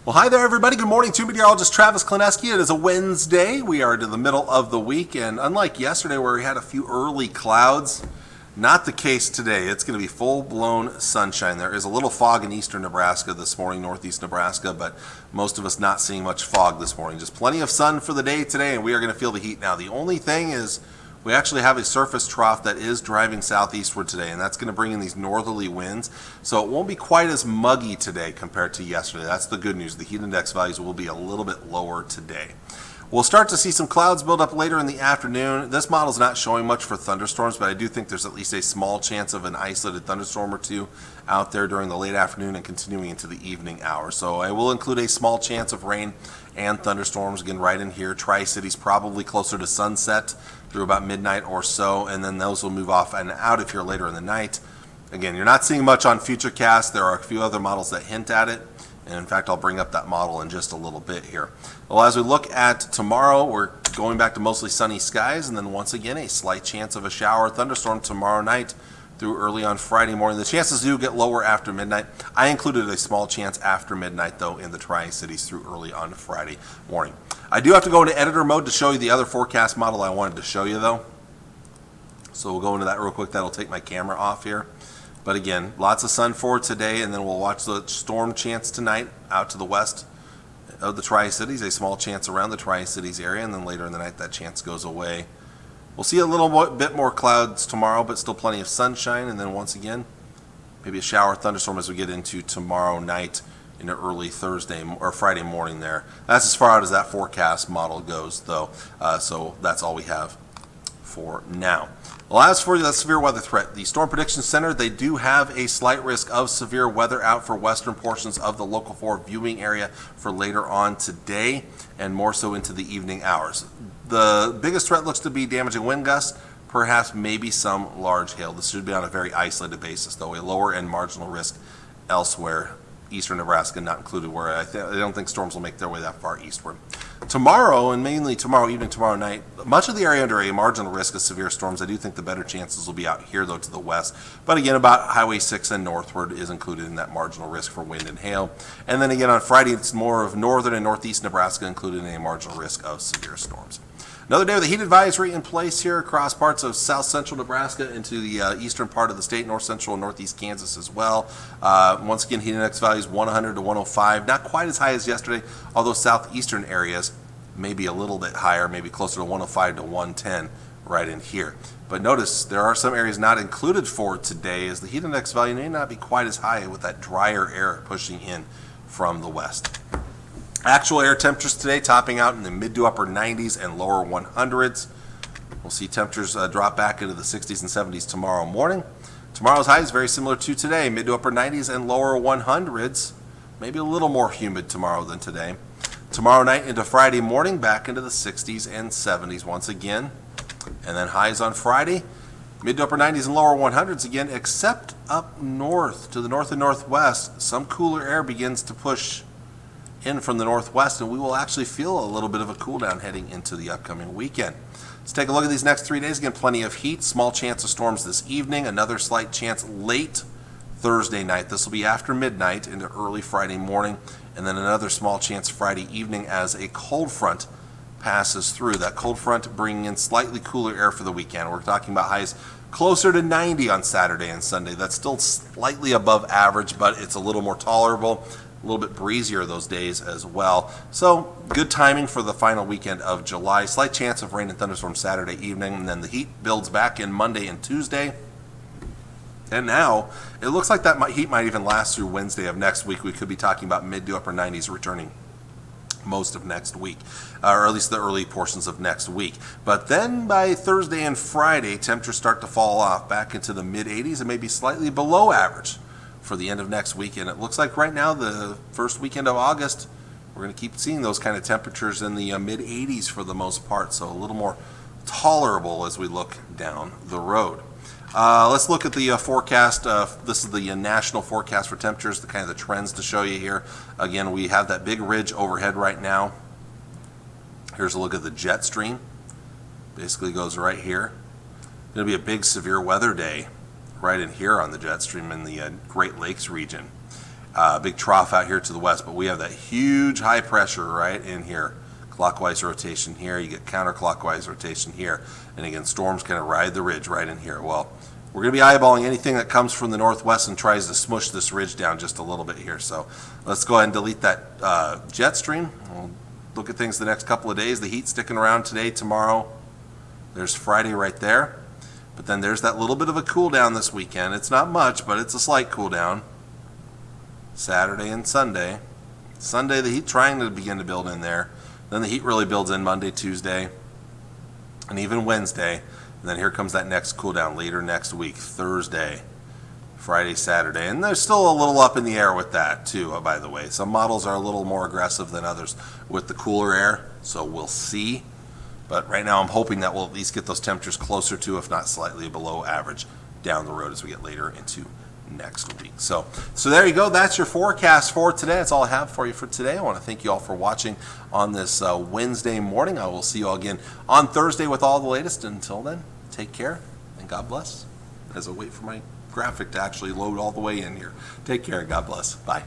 Well, hi there, everybody. Good morning to meteorologist Travis Klineski. It is a Wednesday. We are to the middle of the week, and unlike yesterday where we had a few early clouds, not the case today. It's going to be full-blown sunshine. There is a little fog in eastern Nebraska this morning, northeast Nebraska, but most of us not seeing much fog this morning. Just plenty of sun for the day today, and we are going to feel the heat now. The only thing is we actually have a surface trough that is driving southeastward today, and that's going to bring in these northerly winds. So it won't be quite as muggy today compared to yesterday. That's the good news. The heat index values will be a little bit lower today. We'll start to see some clouds build up later in the afternoon. This model's not showing much for thunderstorms, but I do think there's at least a small chance of an isolated thunderstorm or two out there during the late afternoon and continuing into the evening hours. So I will include a small chance of rain and thunderstorms again right in here. Tri-Cities probably closer to sunset through about midnight or so, and then those will move off and out if you're later in the night. Again, you're not seeing much on Futurecast. There are a few other models that hint at it. And in fact, I'll bring up that model in just a little bit here. Well, as we look at tomorrow, we're going back to mostly sunny skies, and then once again, a slight chance of a shower or thunderstorm tomorrow night through early on Friday morning. The chances do get lower after midnight. I included a small chance after midnight, though, in the Tri-Cities through early on Friday morning. I do have to go into editor mode to show you the other forecast model I wanted to show you, though. So we'll go into that real quick. That'll take my camera off here. But again, lots of sun for today, and then we'll watch the storm chance tonight out to the west of the Tri-Cities, a small chance around the Tri-Cities area, and then later in the night that chance goes away. We'll see a little bit more clouds tomorrow, but still plenty of sunshine, and then once again, maybe a shower thunderstorm as we get into tomorrow night into early Thursday or Friday morning there. That's as far out as that forecast model goes, though, so that's all we have for now. Well, as for the severe weather threat, the Storm Prediction Center, they do have a slight risk of severe weather out for western portions of the Local 4 viewing area for later on today and more so into the evening hours. The biggest threat looks to be damaging wind gusts, perhaps maybe some large hail. This should be on a very isolated basis, though, a lower end marginal risk elsewhere. Eastern Nebraska not included, where I don't think storms will make their way that far eastward. Tomorrow, and mainly tomorrow evening, tomorrow night, much of the area under a marginal risk of severe storms. I do think the better chances will be out here, though, to the west. But again, about Highway 6 and northward is included in that marginal risk for wind and hail. And then again, on Friday, it's more of northern and northeast Nebraska included in a marginal risk of severe storms. Another day with a heat advisory in place here across parts of south central Nebraska into the eastern part of the state, north central and northeast Kansas as well. Once again, heat index values 100 to 105, not quite as high as yesterday, although southeastern areas may be a little bit higher, maybe closer to 105 to 110 right in here. But notice there are some areas not included for today, as the heat index value may not be quite as high with that drier air pushing in from the west. Actual air temperatures today topping out in the mid to upper 90s and lower 100s. We'll see temperatures drop back into the 60s and 70s tomorrow morning. Tomorrow's high is very similar to today, mid to upper 90s and lower 100s. Maybe a little more humid tomorrow than today. Tomorrow night into Friday morning, back into the 60s and 70s once again. And then highs on Friday, mid to upper 90s and lower 100s again, except up north to the north and northwest. Some cooler air begins to push in from the northwest, and we will actually feel a little bit of a cool down heading into the upcoming weekend. Let's take a look at these next 3 days. Again, plenty of heat, small chance of storms this evening, another slight chance late Thursday night. This will be after midnight into early Friday morning, and then another small chance Friday evening as a cold front passes through. That cold front bringing in slightly cooler air for the weekend. We're talking about highs closer to 90 on Saturday and Sunday. That's still slightly above average, but it's a little more tolerable. A little bit breezier those days as well. So good timing for the final weekend of July. Slight chance of rain and thunderstorms Saturday evening, and then the heat builds back in Monday and Tuesday. And now it looks like that heat might even last through Wednesday of next week. We could be talking about mid to upper 90s returning most of next week, or at least the early portions of next week. But then by Thursday and Friday, temperatures start to fall off back into the mid 80s and maybe slightly below average for the end of next week. And it looks like right now, the first weekend of August, we're going to keep seeing those kind of temperatures in the mid 80s for the most part, so a little more tolerable as we look down the road. Let's look at the forecast. This is the national forecast for temperatures, the kind of the trends to show you here. Again, we have that big ridge overhead right now. Here's a look at the jet stream. Basically goes right here. Going to be a big severe weather day right in here on the jet stream in the Great Lakes region. big trough out here to the west, but we have that huge high pressure right in here. Clockwise rotation here, you get counterclockwise rotation here, and again, storms kind of ride the ridge right in here. Well, we're going to be eyeballing anything that comes from the northwest and tries to smush this ridge down just a little bit here. So let's go ahead and delete that jet stream. We'll look at things the next couple of days. The heat sticking around today, tomorrow. There's Friday right there. But then there's that little bit of a cool down this weekend. It's not much, but it's a slight cool down. Saturday and Sunday. Sunday, the heat trying to begin to build in there. Then the heat really builds in Monday, Tuesday, and even Wednesday. And then here comes that next cool down later next week, Thursday, Friday, Saturday. And there's still a little up in the air with that too, by the way. Some models are a little more aggressive than others with the cooler air, so we'll see. But right now I'm hoping that we'll at least get those temperatures closer to, if not slightly below average, down the road as we get later into next week. So there you go. That's your forecast for today. That's all I have for you for today. I want to thank you all for watching on this Wednesday morning. I will see you all again on Thursday with all the latest. Until then, take care and God bless. As I wait for my graphic to actually load all the way in here. Take care and God bless. Bye.